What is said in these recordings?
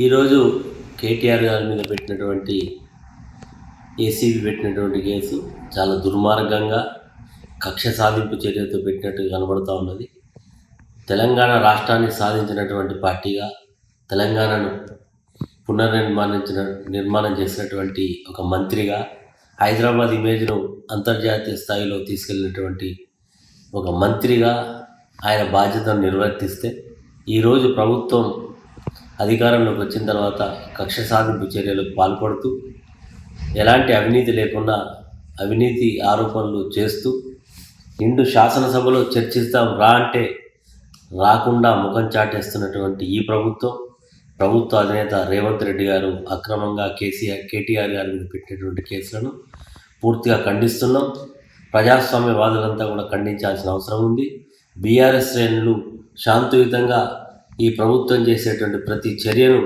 ఈరోజు కేటీఆర్ గారి మీద పెట్టినటువంటి ఏసీబీ పెట్టినటువంటి కేసు చాలా దుర్మార్గంగా కక్ష సాధింపు చర్యతో పెట్టినట్టు కనబడుతూ ఉన్నది. తెలంగాణ రాష్ట్రాన్ని సాధించినటువంటి పార్టీగా తెలంగాణను నిర్మాణం చేసినటువంటి ఒక మంత్రిగా హైదరాబాద్ ఇమేజ్ను అంతర్జాతీయ స్థాయిలో తీసుకెళ్ళినటువంటి ఒక మంత్రిగా ఆయన బాధ్యతను నిర్వర్తిస్తే ఈరోజు ప్రభుత్వం అధికారంలోకి వచ్చిన తర్వాత కక్ష సాధింపు చర్యలకు పాల్పడుతూ ఎలాంటి అవినీతి లేకుండా అవినీతి ఆరోపణలు చేస్తూ నిండు శాసనసభలో చర్చిస్తాం రా అంటే రాకుండా ముఖం చాటేస్తున్నటువంటి ఈ ప్రభుత్వ అధినేత రేవంత్ రెడ్డి గారు అక్రమంగా కేటీఆర్ గారి మీద పెట్టినటువంటి కేసులను పూర్తిగా ఖండిస్తున్నాం. ప్రజాస్వామ్యవాదులంతా కూడా ఖండించాల్సిన అవసరం ఉంది. బీఆర్ఎస్ శ్రేణులు శాంతియుతంగా ఈ ప్రభుత్వం చేసేటువంటి ప్రతి చర్యను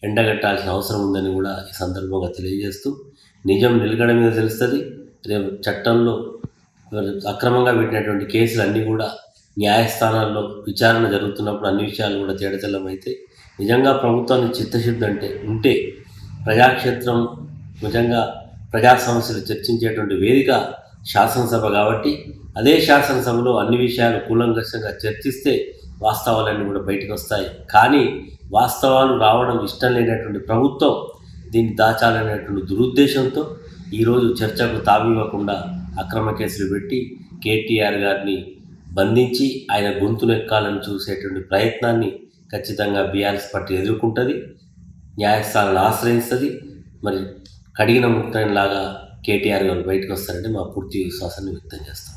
ఎండగట్టాల్సిన అవసరం ఉందని కూడా ఈ సందర్భంగా తెలియజేస్తూ, నిజం నిలకడ మీద తెలుస్తుంది. రేపు చట్టంలో అక్రమంగా పెట్టినటువంటి కేసులు అన్నీ కూడా న్యాయస్థానాల్లో విచారణ జరుగుతున్నప్పుడు అన్ని విషయాలు కూడా తేడతెల్లమైతే నిజంగా ప్రభుత్వానికి చిత్తశుద్ధి ఉంటే ప్రజాక్షేత్రం నిజంగా ప్రజా సమస్యలు చర్చించేటువంటి వేదిక శాసనసభ కాబట్టి అదే శాసనసభలో అన్ని విషయాలు కూలంకషంగా చర్చిస్తే వాస్తవాలన్నీ కూడా బయటకు వస్తాయి. కానీ వాస్తవాలు రావడం ఇష్టం లేనటువంటి ప్రభుత్వం దీన్ని దాచాలనేటువంటి దురుద్దేశంతో ఈరోజు చర్చకు తావివ్వకుండా అక్రమ కేసులు పెట్టి కేటీఆర్ గారిని బంధించి ఆయన గొంతునెక్కాలని చూసేటువంటి ప్రయత్నాన్ని ఖచ్చితంగా బీఆర్ఎస్ పార్టీ ఎదుర్కొంటుంది, న్యాయస్థానాలను ఆశ్రయిస్తుంది. మరి కడిగిన ముక్కలాగా కేటీఆర్ గారు బయటకు వస్తారంటే మా పూర్తి విశ్వాసాన్ని వ్యక్తం చేస్తాం.